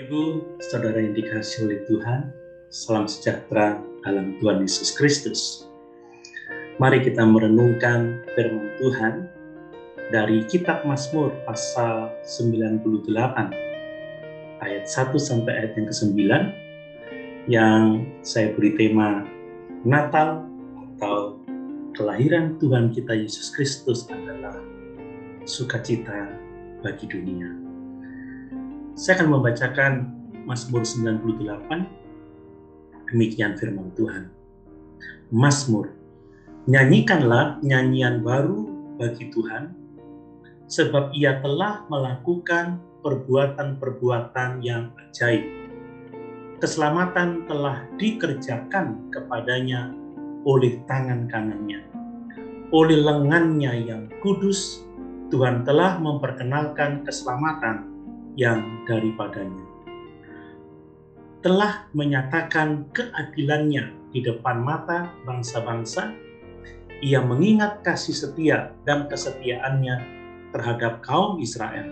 Ibu, saudara yang dikasihi oleh Tuhan, salam sejahtera dalam Tuhan Yesus Kristus. Mari kita merenungkan firman Tuhan dari kitab Mazmur pasal 98 ayat 1 sampai ayat yang ke-9 yang saya beri tema Natal atau kelahiran Tuhan kita Yesus Kristus adalah sukacita bagi dunia. Saya akan membacakan Mazmur 98. Demikian firman Tuhan. Mazmur, nyanyikanlah nyanyian baru bagi Tuhan, sebab Ia telah melakukan perbuatan-perbuatan yang ajaib. Keselamatan telah dikerjakan kepadanya oleh tangan kanannya. Oleh lengannya yang kudus, Tuhan telah memperkenalkan keselamatan yang daripadanya. Telah menyatakan keadilannya di depan mata bangsa-bangsa. Ia mengingat kasih setia dan kesetiaannya terhadap kaum Israel.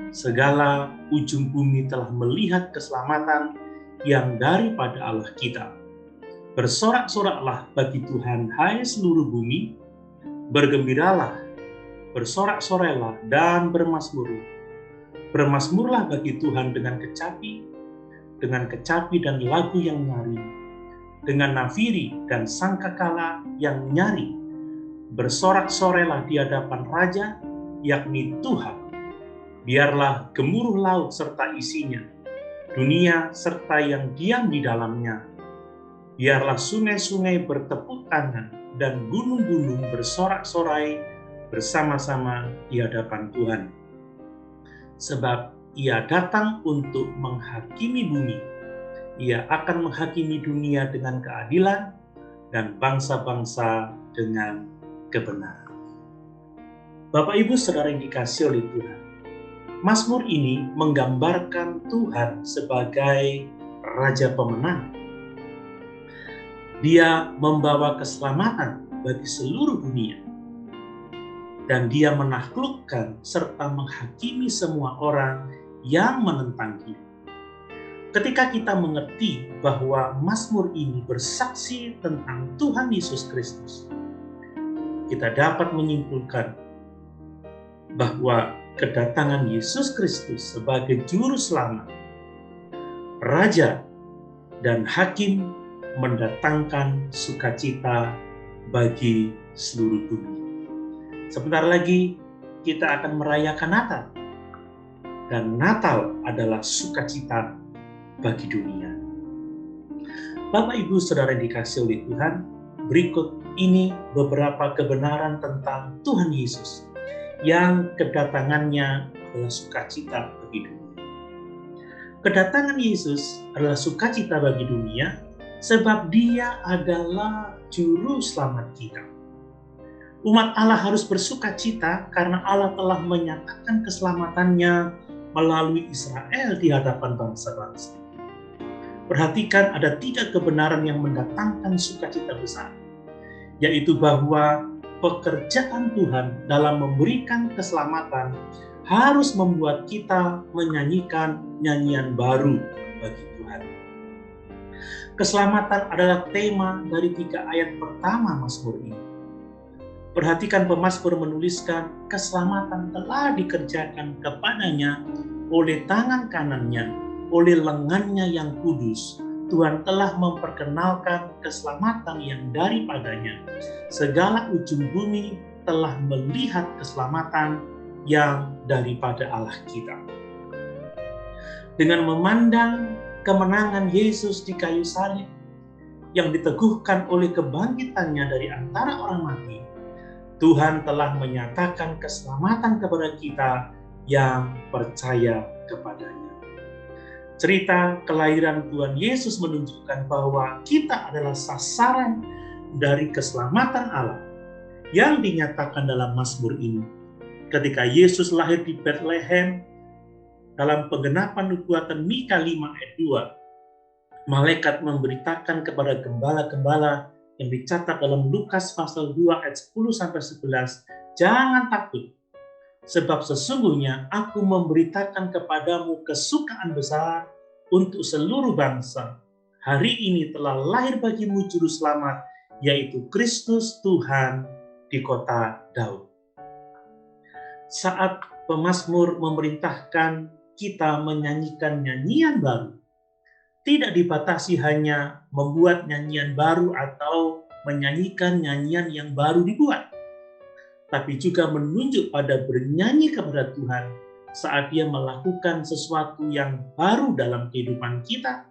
Segala ujung bumi telah melihat keselamatan yang daripada Allah kita. Bersorak-soraklah bagi Tuhan, hai seluruh bumi. Bergembiralah, bersorak-sorailah dan bermazmur. Bermazmurlah bagi Tuhan dengan kecapi dan lagu yang nyaring, dengan nafiri dan sangkakala yang nyaring. Bersorak-sorailah di hadapan Raja, yakni Tuhan. Biarlah gemuruh laut serta isinya, dunia serta yang diam di dalamnya. Biarlah sungai-sungai bertepuk tangan dan gunung-gunung bersorak-sorai bersama-sama di hadapan Tuhan. Sebab Ia datang untuk menghakimi bumi. Ia akan menghakimi dunia dengan keadilan dan bangsa-bangsa dengan kebenaran. Bapak Ibu Saudara yang dikasihi oleh Tuhan, Mazmur ini menggambarkan Tuhan sebagai Raja pemenang. Dia membawa keselamatan bagi seluruh dunia. Dan Dia menaklukkan serta menghakimi semua orang yang menentang Dia. Ketika kita mengerti bahwa Mazmur ini bersaksi tentang Tuhan Yesus Kristus, kita dapat menyimpulkan bahwa kedatangan Yesus Kristus sebagai Juru Selamat, Raja dan Hakim mendatangkan sukacita bagi seluruh bumi. Sebentar lagi kita akan merayakan Natal. Dan Natal adalah sukacita bagi dunia. Bapak Ibu Saudara yang dikasihi oleh Tuhan, berikut ini beberapa kebenaran tentang Tuhan Yesus yang kedatangannya adalah sukacita bagi dunia. Kedatangan Yesus adalah sukacita bagi dunia sebab Dia adalah Juru Selamat kita. Umat Allah harus bersukacita karena Allah telah menyatakan keselamatannya melalui Israel di hadapan bangsa-bangsa. Perhatikan ada 3 kebenaran yang mendatangkan sukacita besar, yaitu bahwa pekerjaan Tuhan dalam memberikan keselamatan harus membuat kita menyanyikan nyanyian baru bagi Tuhan. Keselamatan adalah tema dari 3 ayat pertama Mazmur ini. Perhatikan pemazmur menuliskan keselamatan telah dikerjakan kepadanya oleh tangan kanannya, oleh lengannya yang kudus. Tuhan telah memperkenalkan keselamatan yang daripadanya. Segala ujung bumi telah melihat keselamatan yang daripada Allah kita. Dengan memandang kemenangan Yesus di kayu salib yang diteguhkan oleh kebangkitannya dari antara orang mati, Tuhan telah menyatakan keselamatan kepada kita yang percaya kepadanya. Cerita kelahiran Tuhan Yesus menunjukkan bahwa kita adalah sasaran dari keselamatan Allah yang dinyatakan dalam Mazmur ini. Ketika Yesus lahir di Bethlehem, dalam penggenapan nubuatan Mika 5 ayat 2, malaikat memberitakan kepada gembala-gembala yang dicatat dalam Lukas pasal 2 ayat 10-11, jangan takut, sebab sesungguhnya aku memberitakan kepadamu kesukaan besar untuk seluruh bangsa. Hari ini telah lahir bagimu Juru Selamat, yaitu Kristus Tuhan di kota Daud. Saat pemazmur memerintahkan kita menyanyikan nyanyian baru, tidak dibatasi hanya membuat nyanyian baru atau menyanyikan nyanyian yang baru dibuat, tapi juga menunjuk pada bernyanyi kepada Tuhan saat Dia melakukan sesuatu yang baru dalam kehidupan kita,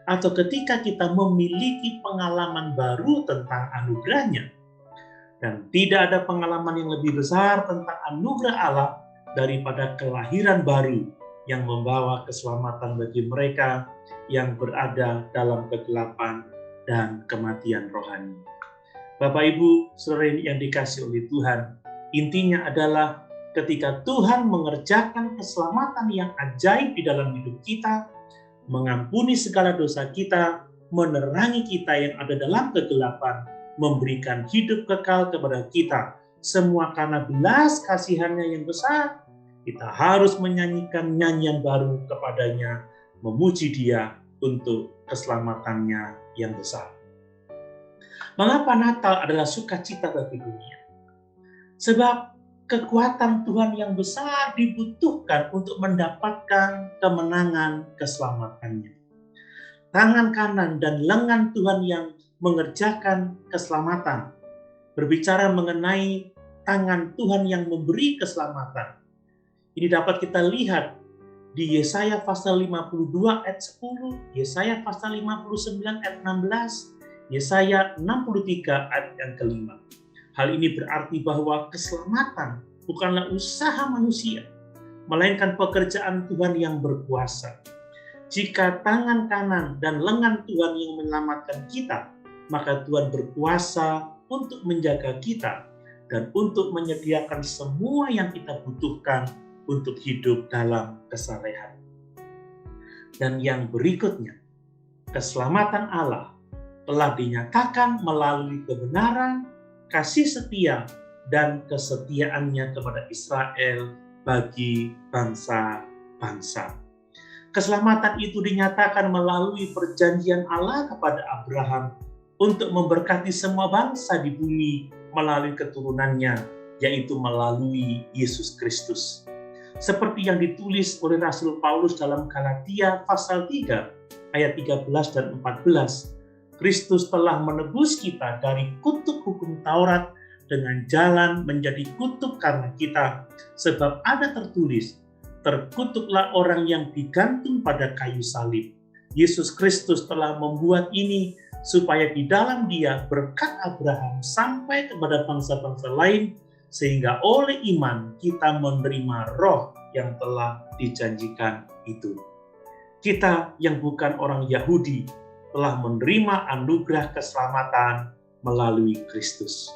atau ketika kita memiliki pengalaman baru tentang anugerah-Nya. Dan tidak ada pengalaman yang lebih besar tentang anugerah Allah daripada kelahiran baru yang membawa keselamatan bagi mereka yang berada dalam kegelapan dan kematian rohani. Bapak Ibu, saudara yang dikasihi oleh Tuhan, intinya adalah ketika Tuhan mengerjakan keselamatan yang ajaib di dalam hidup kita, mengampuni segala dosa kita, menerangi kita yang ada dalam kegelapan, memberikan hidup kekal kepada kita, semua karena belas kasihan-Nya yang besar, kita harus menyanyikan nyanyian baru kepada-Nya, memuji Dia untuk keselamatan-Nya yang besar. Mengapa Natal adalah sukacita bagi dunia? Sebab kekuatan Tuhan yang besar dibutuhkan untuk mendapatkan kemenangan keselamatan-Nya. Tangan kanan dan lengan Tuhan yang mengerjakan keselamatan. Berbicara mengenai tangan Tuhan yang memberi keselamatan. Ini dapat kita lihat di Yesaya pasal 52 ayat 10, Yesaya pasal 59 ayat 16, Yesaya 63 ayat yang kelima. Hal ini berarti bahwa keselamatan bukanlah usaha manusia, melainkan pekerjaan Tuhan yang berkuasa. Jika tangan kanan dan lengan Tuhan yang menyelamatkan kita, maka Tuhan berkuasa untuk menjaga kita dan untuk menyediakan semua yang kita butuhkan untuk hidup dalam kesalehan. Dan yang berikutnya, keselamatan Allah telah dinyatakan melalui kebenaran, kasih setia, dan kesetiaan-Nya kepada Israel bagi bangsa-bangsa. Keselamatan itu dinyatakan melalui perjanjian Allah kepada Abraham untuk memberkati semua bangsa di bumi melalui keturunannya, yaitu melalui Yesus Kristus. Seperti yang ditulis oleh Rasul Paulus dalam Galatia pasal 3 ayat 13 dan 14, Kristus telah menebus kita dari kutuk hukum Taurat dengan jalan menjadi kutuk karena kita, sebab ada tertulis, terkutuklah orang yang digantung pada kayu salib. Yesus Kristus telah membuat ini supaya di dalam Dia berkat Abraham sampai kepada bangsa-bangsa lain, sehingga oleh iman kita menerima roh yang telah dijanjikan itu. Kita yang bukan orang Yahudi telah menerima anugerah keselamatan melalui Kristus.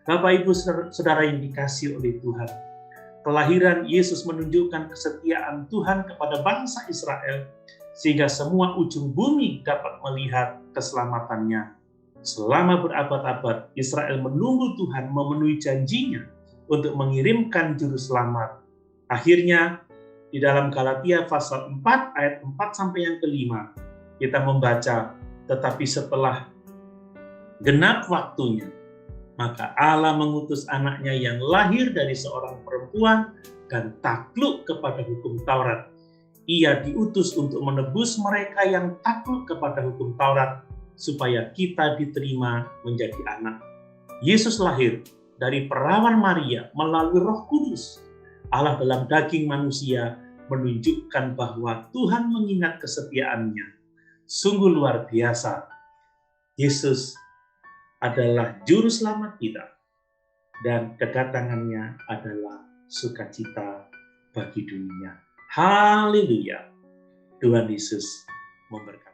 Bapak Ibu Saudara yang dikasihi oleh Tuhan, kelahiran Yesus menunjukkan kesetiaan Tuhan kepada bangsa Israel, sehingga semua ujung bumi dapat melihat keselamatan-Nya. Selama berabad-abad, Israel menunggu Tuhan memenuhi janji-Nya untuk mengirimkan Juru Selamat. Akhirnya, di dalam Galatia pasal 4 ayat 4 sampai yang kelima, kita membaca, tetapi setelah genap waktunya, maka Allah mengutus anaknya yang lahir dari seorang perempuan dan takluk kepada hukum Taurat. Ia diutus untuk menebus mereka yang takluk kepada hukum Taurat, supaya kita diterima menjadi anak. Yesus lahir dari perawan Maria melalui Roh Kudus. Allah dalam daging manusia menunjukkan bahwa Tuhan mengingat kesetiaan-Nya. Sungguh luar biasa. Yesus adalah Juru Selamat kita, dan kedatangan-Nya adalah sukacita bagi dunia. Haleluya. Tuhan Yesus memberkati.